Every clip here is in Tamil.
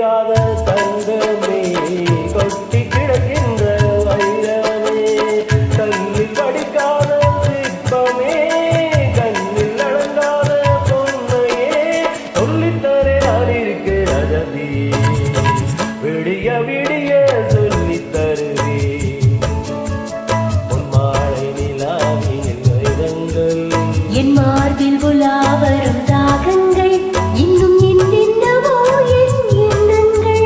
படிக்காத தங்கமே கொட்டி கிடக்கின்ற வைரமே கல்லில் படிக்காத சிற்பமே கண்ணில் அடங்காத பொன்னையே சொல்லித்தரே நான் இருக்கு ரஜதி விடிய விடிய சொல்லித் தருவே பொன்மாலை நிலாவினில் வைரங்கள் என் மார்பில் உலாவரும் தாகங்கள் இன்னும் என்னென்னவோ என் எண்ணங்கள்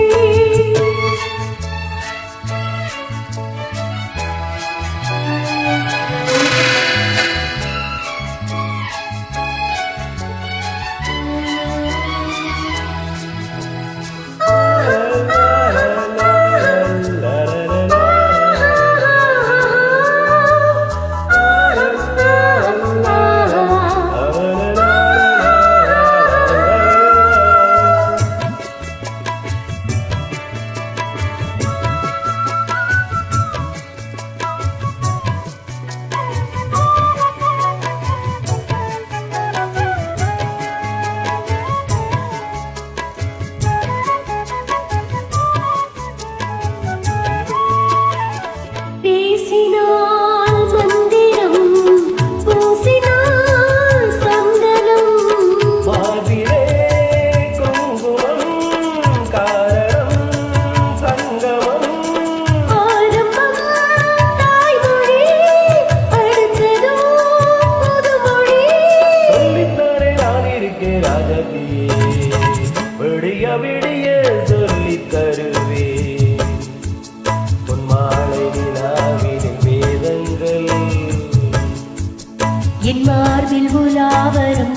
பேசினால் மந்திரம் பூசினால் சந்தனம் மாதிரே குங்குமம் காரணம் சங்கமம் ஆரம்பம் தாய்மொழி அடுத்ததோ புதுமொழி சொல்லித்தரே நான் இருக்கே ராஜதி விடிய விடிய சொல்லித் தருவே பொன்மாலை நிலாவினில் வேதங்கள் என் மார்பில் உலாவரும்